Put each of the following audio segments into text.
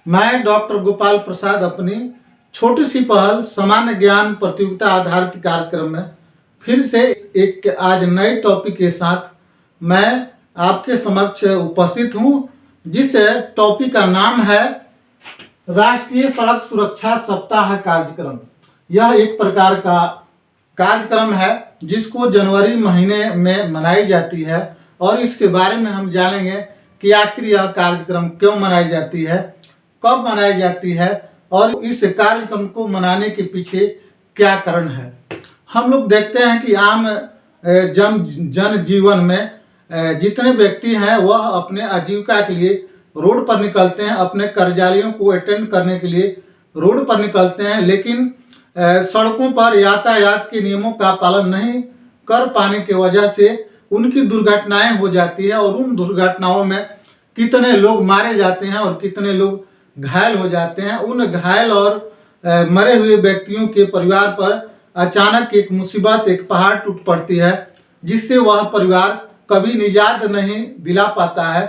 मैं डॉक्टर गोपाल प्रसाद अपनी छोटी सी पहल सामान्य ज्ञान प्रतियोगिता आधारित कार्यक्रम में फिर से एक आज नए टॉपिक के साथ मैं आपके समक्ष उपस्थित हूँ, जिस टॉपिक का नाम है राष्ट्रीय सड़क सुरक्षा सप्ताह कार्यक्रम। यह एक प्रकार का कार्यक्रम है जिसको जनवरी महीने में मनाई जाती है और इसके बारे में हम जानेंगे कि आखिर यह कार्यक्रम क्यों मनाई जाती है, कब मनाई जाती है और इस कार्यक्रम को मनाने के पीछे क्या कारण है। हम लोग देखते हैं कि आम जन जीवन में जितने व्यक्ति हैं वह अपने आजीविका के लिए रोड पर निकलते हैं, अपने कार्यालयों को अटेंड करने के लिए रोड पर निकलते हैं, लेकिन सड़कों पर यातायात के नियमों का पालन नहीं कर पाने की वजह से उनकी दुर्घटनाएं हो जाती है और उन दुर्घटनाओं में कितने लोग मारे जाते हैं और कितने लोग घायल हो जाते हैं। उन घायल और मरे हुए व्यक्तियों के परिवार पर अचानक एक मुसीबत, एक पहाड़ टूट पड़ती है, जिससे वह परिवार कभी निजात नहीं दिला पाता है।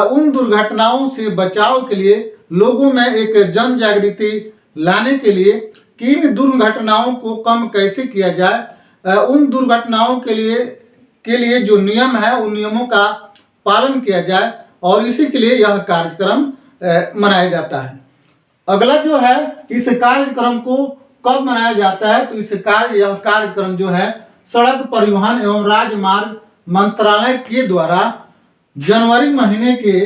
उन दुर्घटनाओं से बचाव के लिए लोगों में एक जन जागृति लाने के लिए कि इन दुर्घटनाओं को कम कैसे किया जाए, उन दुर्घटनाओं के लिए जो नियम है उन नियमों का पालन किया जाए और इसी के लिए यह कार्यक्रम मनाया जाता है। अगला जो है, इस कार्यक्रम को कब मनाया जाता है, तो यह कार्यक्रम जो है सड़क परिवहन एवं राजमार्ग मंत्रालय के द्वारा जनवरी महीने के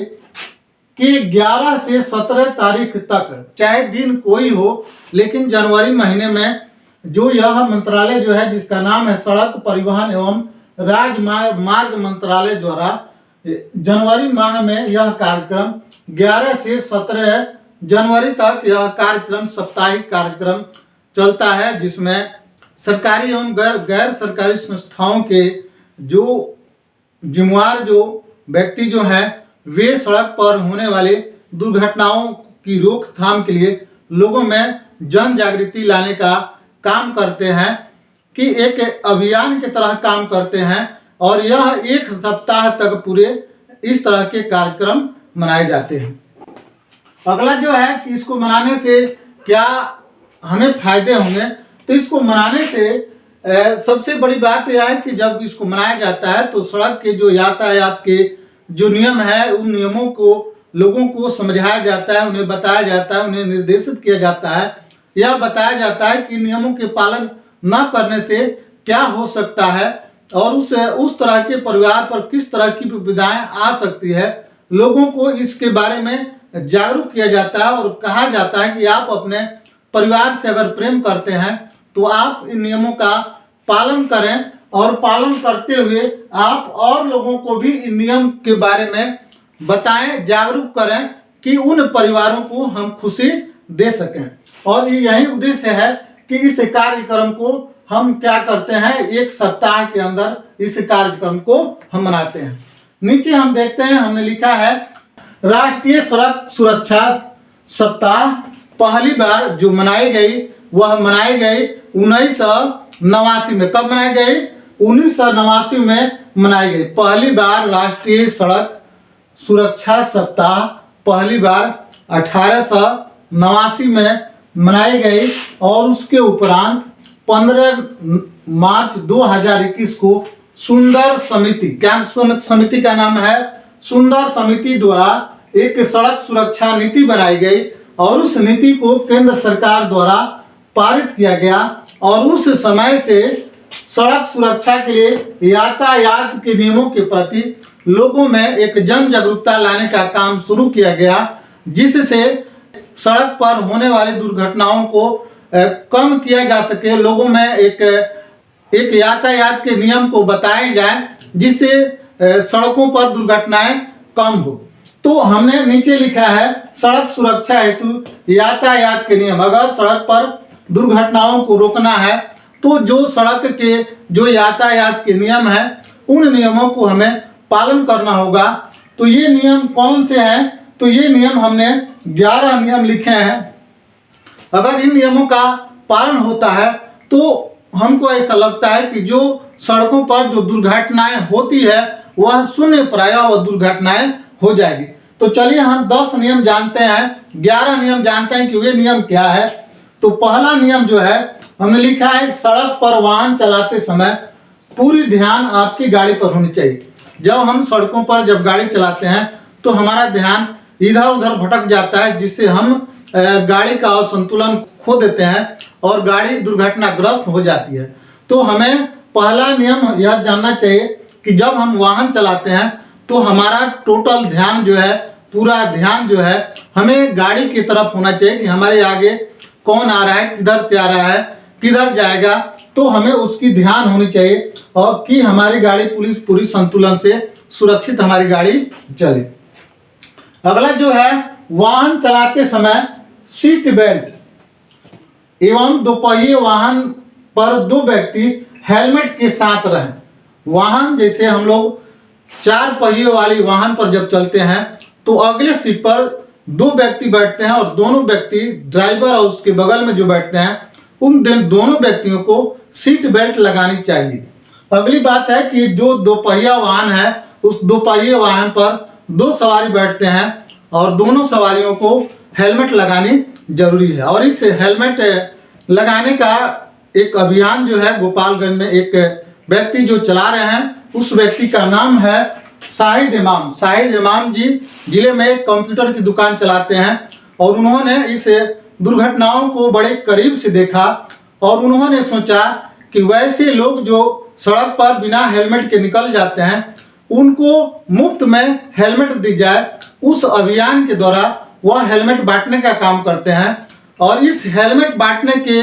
11 से 17 तारीख तक, चाहे दिन कोई हो, लेकिन जनवरी महीने में जो यह मंत्रालय जो है जिसका नाम है सड़क परिवहन एवं राजमार्ग मंत्रालय द्वारा जनवरी माह में यह कार्यक्रम 11 से 17 जनवरी तक यह कार्यक्रम साप्ताहिक कार्यक्रम चलता है, जिसमें सरकारी एवं गैर सरकारी संस्थाओं के जो जिम्मेवार जो व्यक्ति जो हैं वे सड़क पर होने वाले दुर्घटनाओं की रोकथाम के लिए लोगों में जन जागृति लाने का काम करते हैं, कि एक अभियान की तरह काम करते हैं और यह एक सप्ताह तक पूरे इस तरह के कार्यक्रम मनाए जाते हैं। अगला जो है कि इसको मनाने से क्या हमें फायदे होंगे, तो इसको मनाने से सबसे बड़ी बात यह है कि जब इसको मनाया जाता है तो सड़क के जो यातायात के जो नियम है उन नियमों को लोगों को समझाया जाता है, उन्हें बताया जाता है, उन्हें निर्देशित किया जाता है, यह बताया जाता है कि नियमों के पालन न करने से क्या हो सकता है और उस तरह के परिवार पर किस तरह की विपदाएं आ सकती है। लोगों को इसके बारे में जागरूक किया जाता है और कहा जाता है कि आप अपने परिवार से अगर प्रेम करते हैं तो आप इन नियमों का पालन करें और पालन करते हुए आप और लोगों को भी इन नियम के बारे में बताएं, जागरूक करें कि उन परिवारों को हम खुशी दे सकें। और यही उद्देश्य है कि इस कार्यक्रम को हम क्या करते हैं, एक सप्ताह के अंदर इस कार्यक्रम को हम मनाते हैं। नीचे हम देखते हैं, हमने लिखा है राष्ट्रीय सड़क सुरक्षा सप्ताह पहली बार जो मनाई गई वह मनाई गई 1989 में। कब मनाई गई? 1989 में मनाई गई। पहली बार राष्ट्रीय सड़क सुरक्षा सप्ताह पहली बार 1889 में मनाई गई और उसके उपरांत 15 मार्च 2021 को सुंदर समिति, क्या समिति का नाम है, सुंदर समिति द्वारा एक सड़क सुरक्षा नीति बनाई गई और उस नीति को केंद्र सरकार द्वारा पारित किया गया और उस समय से सड़क सुरक्षा के लिए यातायात के नियमों के प्रति लोगों में एक जन जागरूकता लाने का काम शुरू किया गया, जिससे सड़क पर होने वाली दुर्घटनाओं को कम किया जा सके। लोगों में एक यातायात के नियम को बताए जाए जिससे सड़कों पर दुर्घटनाएं कम हो। तो हमने नीचे लिखा है सड़क सुरक्षा हेतु यातायात के नियम। अगर सड़क पर दुर्घटनाओं को रोकना है तो जो सड़क के जो यातायात के नियम हैं उन नियमों को हमें पालन करना होगा। तो ये नियम कौन से हैं? तो ये नियम हमने 11 नियम लिखे हैं। अगर इन नियमों का पालन होता है तो हमको ऐसा लगता है कि जो सड़कों पर जो दुर्घटनाएं होती है वह शून्य प्रायः वह दुर्घटनाएं हो जाएगी। तो चलिए हम 10 नियम जानते हैं, 11 नियम जानते हैं कि वे नियम क्या है। तो पहला नियम जो है हमने लिखा है, सड़क पर वाहन चलाते समय पूरी ध्यान आपकी गाड़ी पर होनी चाहिए। जब हम सड़कों पर जब गाड़ी चलाते हैं तो हमारा ध्यान इधर उधर भटक जाता है, जिससे हम गाड़ी का संतुलन खो देते हैं और गाड़ी दुर्घटनाग्रस्त हो जाती है। तो हमें पहला नियम यह जानना चाहिए कि जब हम वाहन चलाते हैं तो हमारा टोटल ध्यान जो है, पूरा ध्यान जो है हमें गाड़ी की तरफ होना चाहिए कि हमारे आगे कौन आ रहा है, किधर से आ रहा है, किधर जाएगा। तो हमें उसकी ध्यान होनी चाहिए और कि हमारी गाड़ी पूरी संतुलन से सुरक्षित हमारी गाड़ी चले। अगला जो है, वाहन चलाते समय सीट बेल्ट एवं दोपहिए वाहन पर 2 व्यक्ति हेलमेट के साथ रहें। वाहन जैसे हम लोग 4 पहिए वाली वाहन पर जब चलते हैं तो अगले सीट पर 2 व्यक्ति बैठते हैं और दोनों व्यक्ति, ड्राइवर और उसके बगल में जो बैठते हैं, उन दोनों व्यक्तियों को सीट बेल्ट लगानी चाहिए। अगली बात है कि जो 2 पहिया वाहन है, उस 2 पहिए वाहन पर 2 सवारी बैठते हैं और दोनों सवारियों को हेलमेट लगानी जरूरी है। और इस हेलमेट लगाने का एक अभियान जो है गोपालगंज में एक व्यक्ति जो चला रहे हैं, उस व्यक्ति का नाम है शाहिद इमाम। शाहिद इमाम जी जिले में एक कंप्यूटर की दुकान चलाते हैं और उन्होंने इस दुर्घटनाओं को बड़े करीब से देखा और उन्होंने सोचा कि वैसे लोग जो सड़क पर बिना हेलमेट के निकल जाते हैं, उनको मुफ्त में हेलमेट दी जाए। उस अभियान के द्वारा वह हेलमेट बांटने का काम करते हैं और इस हेलमेट बांटने के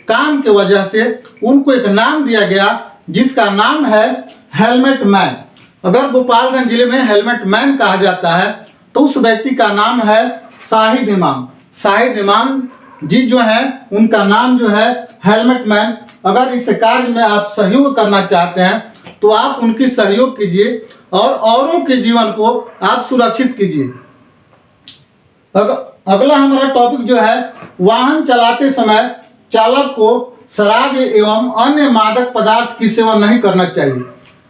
काम के वजह से उनको एक नाम दिया गया, जिसका नाम है हेलमेट मैन। अगर गोपालगंज जिले में हेलमेट मैन कहा जाता है तो उस व्यक्ति का नाम है शाहिद इमाम। शाहिद इमाम जी जो है, उनका नाम जो है हेलमेट मैन। अगर इस कार्य में आप सहयोग करना चाहते हैं तो आप उनकी सहयोग कीजिए और औरों के जीवन को आप सुरक्षित कीजिए। अगला हमारा टॉपिक जो है, वाहन चलाते समय चालक को शराब एवं अन्य मादक पदार्थ की सेवन नहीं करना चाहिए।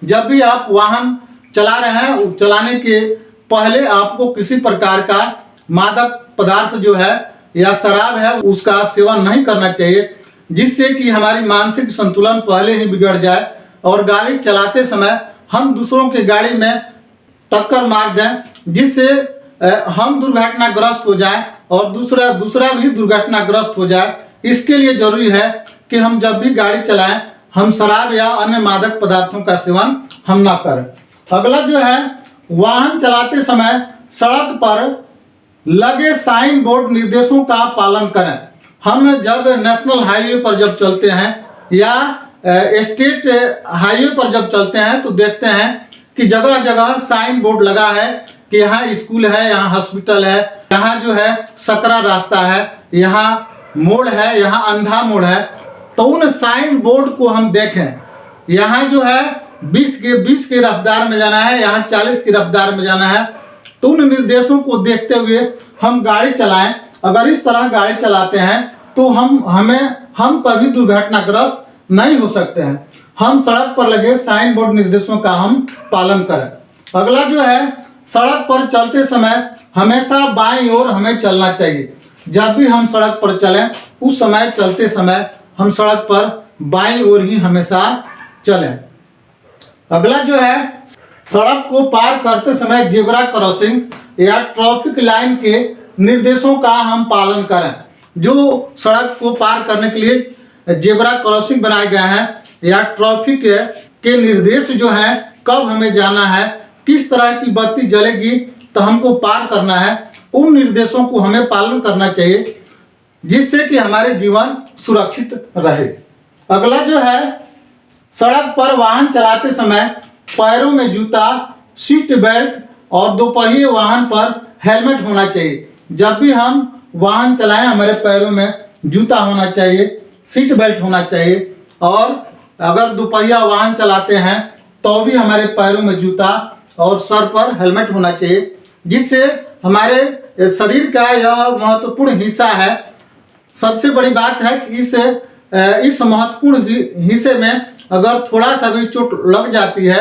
जब भी आप वाहन चला रहे हैं, चलाने के पहले आपको किसी प्रकार का मादक पदार्थ जो है या शराब है, उसका सेवन नहीं करना चाहिए, जिससे कि हमारी मानसिक संतुलन पहले ही बिगड़ जाए और गाड़ी चलाते समय हम दूसरों की गाड़ी में टक्कर मार दें, जिससे हम दुर्घटनाग्रस्त हो जाएं और दूसरा भी दुर्घटनाग्रस्त हो जाए। इसके लिए जरूरी है कि हम जब भी गाड़ी चलाएं, हम शराब या अन्य मादक पदार्थों का सेवन हम ना करें। अगला जो है, वाहन चलाते समय सड़क पर लगे साइन बोर्ड निर्देशों का पालन करें। हम जब नेशनल हाईवे पर जब चलते हैं या स्टेट हाईवे पर जब चलते हैं तो देखते हैं कि जगह जगह साइन बोर्ड लगा है कि यहाँ स्कूल है, यहाँ हॉस्पिटल है, यहाँ जो है सकरा रास्ता है, यहाँ मोड़ है, यहाँ अंधा मोड़ है। तो उन साइन बोर्ड को हम देखें, यहाँ जो है 20 की रफ्तार में जाना है, यहाँ 40 की रफ्तार में जाना है। तो उन निर्देशों को देखते हुए हम गाड़ी चलाएं। अगर इस तरह गाड़ी चलाते हैं तो हम कभी दुर्घटनाग्रस्त नहीं हो सकते हैं। हम सड़क पर लगे साइन बोर्ड निर्देशों का हम पालन करें। अगला जो है, सड़क पर चलते समय हमेशा बाईं ओर हमें चलना चाहिए। जब भी हम सड़क पर चलें, उस समय चलते समय हम सड़क पर बाईं ओर ही हमेशा चलें। अगला जो है, सड़क को पार करते समय जेब्रा क्रॉसिंग या ट्रैफिक लाइन के निर्देशों का हम पालन करें। जो सड़क को पार करने के लिए जेब्रा क्रॉसिंग बनाए गए हैं या ट्रैफिक के निर्देश जो हैं, कब हमें जाना है, किस तरह की बत्ती जलेगी तो हमको पार करना है, उन निर्देशों को हमें पालन करना चाहिए, जिससे कि हमारे जीवन सुरक्षित रहे। अगला जो है, सड़क पर वाहन चलाते समय पैरों में जूता, सीट बेल्ट और दोपहिए वाहन पर हेलमेट होना चाहिए। जब भी हम वाहन चलाएं, हमारे पैरों में जूता होना चाहिए, सीट बेल्ट होना चाहिए और अगर दोपहिया वाहन चलाते हैं तो भी हमारे पैरों में जूता और सर पर हेलमेट होना चाहिए, जिससे हमारे शरीर का यह महत्वपूर्ण हिस्सा है। सबसे बड़ी बात है कि इस महत्वपूर्ण हिस्से में अगर थोड़ा सा भी चोट लग जाती है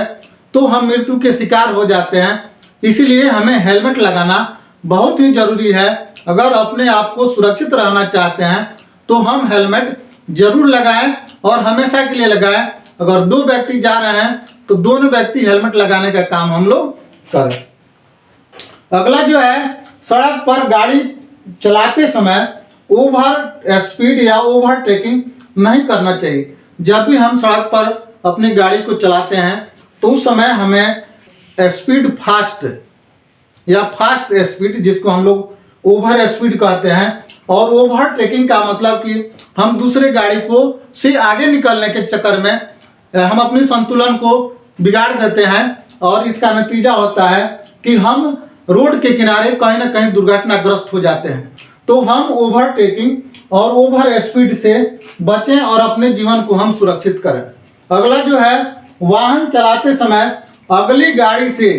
तो हम मृत्यु के शिकार हो जाते हैं। इसीलिए हमें हेलमेट लगाना बहुत ही जरूरी है। अगर अपने आप को सुरक्षित रहना चाहते हैं तो हम हेलमेट जरूर लगाएं और हमेशा के लिए लगाएं। अगर दो व्यक्ति जा रहे हैं तो दोनों व्यक्ति हेलमेट लगाने का काम हम लोग करें। अगला जो है, सड़क पर गाड़ी चलाते समय ओवर स्पीड या ओवरटेकिंग नहीं करना चाहिए। जब भी हम सड़क पर अपनी गाड़ी को चलाते हैं तो उस समय हमें स्पीड फास्ट या फास्ट स्पीड, जिसको हम लोग ओवर स्पीड कहते हैं, और ओवरटेकिंग का मतलब कि हम दूसरे गाड़ी को से आगे निकलने के चक्कर में हम अपनी संतुलन को बिगाड़ देते हैं और इसका नतीजा होता है कि हम रोड के किनारे कहीं ना कहीं दुर्घटनाग्रस्त हो जाते हैं। तो हम ओवरटेकिंग और ओवर स्पीड से बचें और अपने जीवन को हम सुरक्षित करें। अगला जो है, वाहन चलाते समय अगली गाड़ी से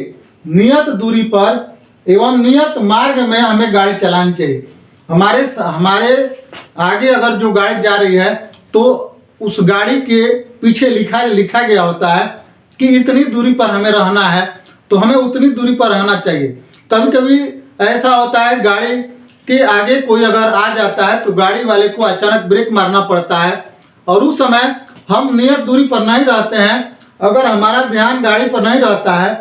नियत दूरी पर एवं नियत मार्ग में हमें गाड़ी चलानी चाहिए। हमारे आगे अगर जो गाड़ी जा रही है तो उस गाड़ी के पीछे लिखा गया होता है कि इतनी दूरी पर हमें रहना है, तो हमें उतनी दूरी पर रहना चाहिए। कभी कभी ऐसा होता है गाड़ी के आगे कोई अगर आ जाता है तो गाड़ी वाले को अचानक ब्रेक मारना पड़ता है और उस समय हम नियत दूरी पर नहीं रहते हैं। अगर हमारा ध्यान गाड़ी पर नहीं रहता है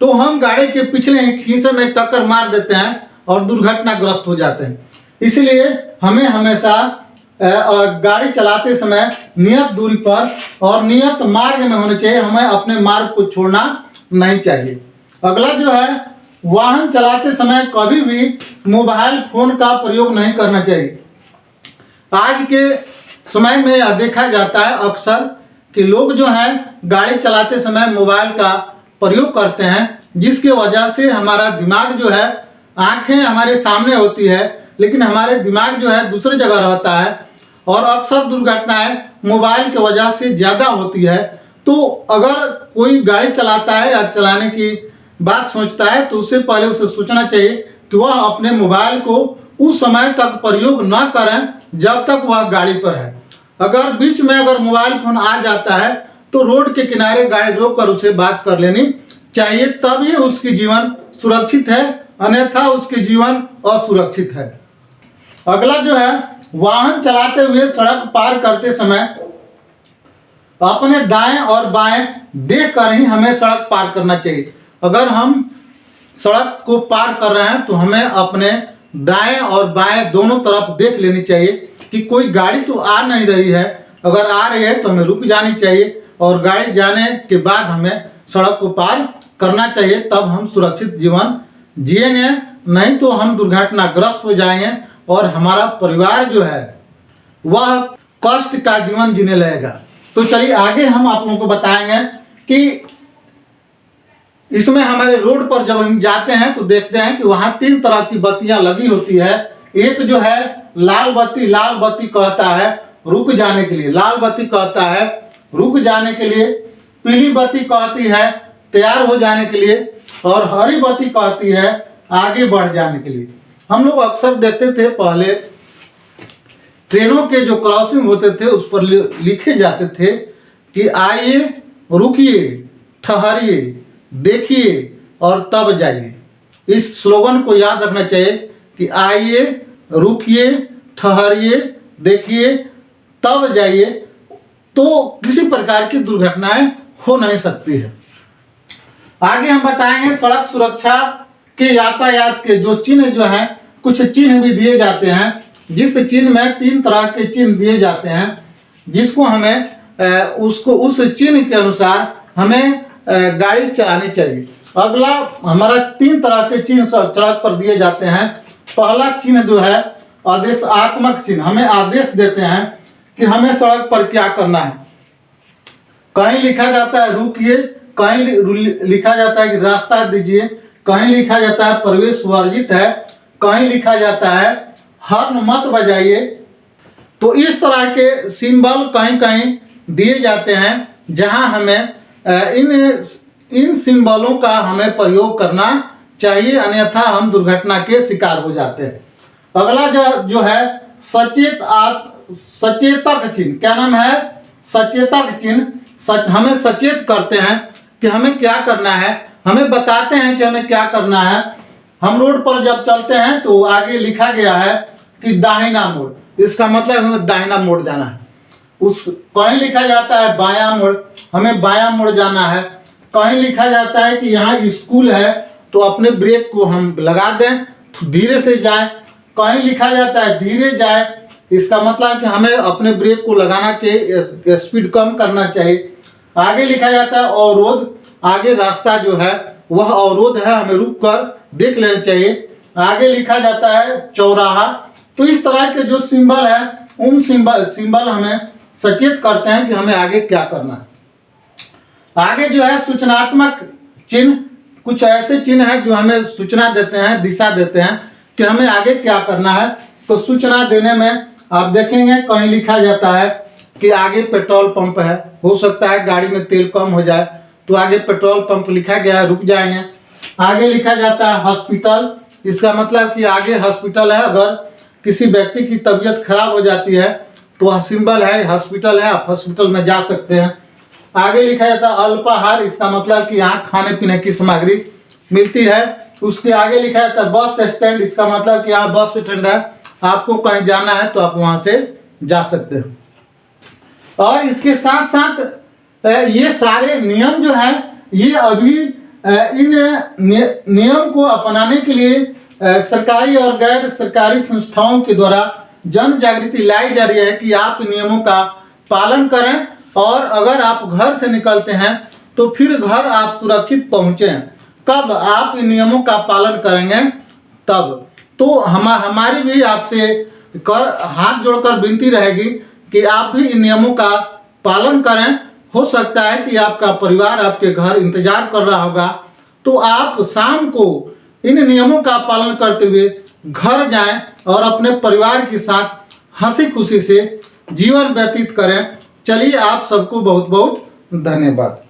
तो हम गाड़ी के पिछले हिस्से में टक्कर मार देते हैं और दुर्घटनाग्रस्त हो जाते हैं। इसलिए हमें हमेशा गाड़ी चलाते समय नियत दूरी पर और नियत मार्ग में होने चाहिए। हमें अपने मार्ग को छोड़ना नहीं चाहिए। अगला जो है, वाहन चलाते समय कभी भी मोबाइल फोन का प्रयोग नहीं करना चाहिए। आज के समय में यह देखा जाता है अक्सर कि लोग जो हैं गाड़ी चलाते समय मोबाइल का प्रयोग करते हैं, जिसके वजह से हमारा दिमाग जो है, आंखें हमारे सामने होती है लेकिन हमारे दिमाग जो है दूसरी जगह रहता है और अक्सर दुर्घटनाएं मोबाइल के वजह से ज़्यादा होती है। तो अगर कोई गाड़ी चलाता है या चलाने की बात सोचता है तो उससे पहले उसे सोचना चाहिए कि वह अपने मोबाइल को उस समय तक प्रयोग न करें जब तक वह गाड़ी पर है। अगर बीच में अगर मोबाइल फोन आ जाता है तो रोड के किनारे गाड़ी रोककर उसे बात कर लेनी चाहिए, तभी उसकी जीवन सुरक्षित है, अन्यथा उसके जीवन असुरक्षित है। अगला जो है, वाहन चलाते हुए सड़क पार करते समय अपने दाएं और बाएं देखकर ही हमें सड़क पार करना चाहिए। अगर हम सड़क को पार कर रहे हैं तो हमें अपने दाएं और बाएं दोनों तरफ देख लेनी चाहिए कि कोई गाड़ी तो आ नहीं रही है। अगर आ रही है तो हमें रुक जानी चाहिए और गाड़ी जाने के बाद हमें सड़क को पार करना चाहिए, तब हम सुरक्षित जीवन जिएंगे। नहीं तो हम दुर्घटनाग्रस्त हो जाएंगे और हमारा परिवार जो है वह कष्ट का जीवन जीने लगेगा। तो चलिए आगे हम आप लोगों को बताएंगे कि इसमें हमारे रोड पर जब हम जाते हैं तो देखते हैं कि वहाँ 3 तरह की बत्तियां लगी होती है। एक जो है लाल बत्ती कहता है रुक जाने के लिए, लाल बत्ती कहता है रुक जाने के लिए, पीली बत्ती कहती है तैयार हो जाने के लिए और हरी बत्ती कहती है आगे बढ़ जाने के लिए। हम लोग अक्सर देखते थे पहले ट्रेनों के जो क्रॉसिंग होते थे उस पर लिखे जाते थे कि आइए, रुकिए, ठहरिए, देखिए और तब जाइए। इस स्लोगन को याद रखना चाहिए कि आइए, रुकिए, ठहरिए, देखिए, तब जाइए, तो किसी प्रकार की दुर्घटनाएं हो नहीं सकती है। आगे हम बताएंगे सड़क सुरक्षा के यातायात के जो चिन्ह जो हैं, कुछ चिन्ह भी दिए जाते हैं, जिस चिन्ह में 3 तरह के चिन्ह दिए जाते हैं, जिसको हमें उस चिन्ह के अनुसार हमें गाड़ी चलानी चाहिए। अगला हमारा 3 तरह के चिन्ह सड़क पर दिए जाते हैं। पहला चिन्ह जो है आदेशात्मक चिन्ह, हमें आदेश देते हैं कि हमें सड़क पर क्या करना है। कहीं लिखा जाता है रुकिए, कहीं लिखा जाता है कि रास्ता दीजिए, कहीं लिखा जाता है प्रवेश वर्जित है, कहीं लिखा जाता है हॉर्न मत बजाइए। तो इस तरह के सिंबल कहीं कहीं दिए जाते हैं जहां हमें इन सिंबलों का हमें प्रयोग करना चाहिए, अन्यथा हम दुर्घटना के शिकार हो जाते हैं। अगला जो है सचेतक चिन्ह, क्या नाम है? सचेतक चिन्ह। हमें सचेत करते हैं कि हमें क्या करना है। हमें बताते हैं कि हमें क्या करना है। हम रोड पर जब चलते हैं तो आगे लिखा गया है कि दाहिना मोड़, इसका मतलब हमें दाहिना मोड़ जाना है। उस कहीं लिखा जाता है बायां मोड़, हमें बायां मोड़ जाना है। कहीं लिखा जाता है कि यहाँ स्कूल है तो अपने ब्रेक को हम लगा दें, धीरे से जाएं। कहीं लिखा जाता है धीरे जाए, इसका मतलब कि हमें अपने ब्रेक को लगाना चाहिए, स्पीड कम करना चाहिए। आगे लिखा जाता है अवरोध, आगे रास्ता जो है वह अवरोध है, हमें रुक कर देख लेना चाहिए। आगे लिखा जाता है चौराहा। तो इस तरह के जो सिंबल है उन सिंबल हमें सचेत करते हैं कि हमें आगे क्या करना है। आगे जो है सूचनात्मक चिन्ह, कुछ ऐसे चिन्ह हैं जो हमें सूचना देते हैं, दिशा देते हैं कि हमें आगे क्या करना है। तो सूचना देने में आप देखेंगे कहीं लिखा जाता है कि आगे पेट्रोल पंप है, हो सकता है गाड़ी में तेल कम हो जाए तो आगे पेट्रोल पंप लिखा गया है, रुक जाएंगे। आगे लिखा जाता है हॉस्पिटल, इसका मतलब कि आगे हॉस्पिटल है, अगर किसी व्यक्ति की तबीयत खराब हो जाती है तो वह सिंबल है हॉस्पिटल है, आप हॉस्पिटल में जा सकते हैं। आगे लिखा जाता है अल्पाहार, इसका मतलब कि यहाँ खाने पीने की सामग्री मिलती है। उसके आगे लिखा जाता है बस स्टैंड, इसका मतलब कि यहाँ बस स्टैंड है, आपको कहीं जाना है तो आप वहाँ से जा सकते हैं। और इसके साथ साथ ये सारे नियम जो है ये अभी इन नियम को अपनाने के लिए सरकारी और गैर सरकारी संस्थाओं के द्वारा जन जागृति लाई जा रही है कि आप इन नियमों का पालन करें, और अगर आप घर से निकलते हैं तो फिर घर आप सुरक्षित पहुँचें। कब आप इन नियमों का पालन करेंगे तब। तो हमारी भी आपसे हाथ जोड़कर विनती रहेगी कि आप भी इन नियमों का पालन करें। हो सकता है कि आपका परिवार आपके घर इंतजार कर रहा होगा, तो आप शाम को इन नियमों का पालन करते हुए घर जाएं और अपने परिवार के साथ हंसी खुशी से जीवन व्यतीत करें। चलिए, आप सबको बहुत बहुत धन्यवाद।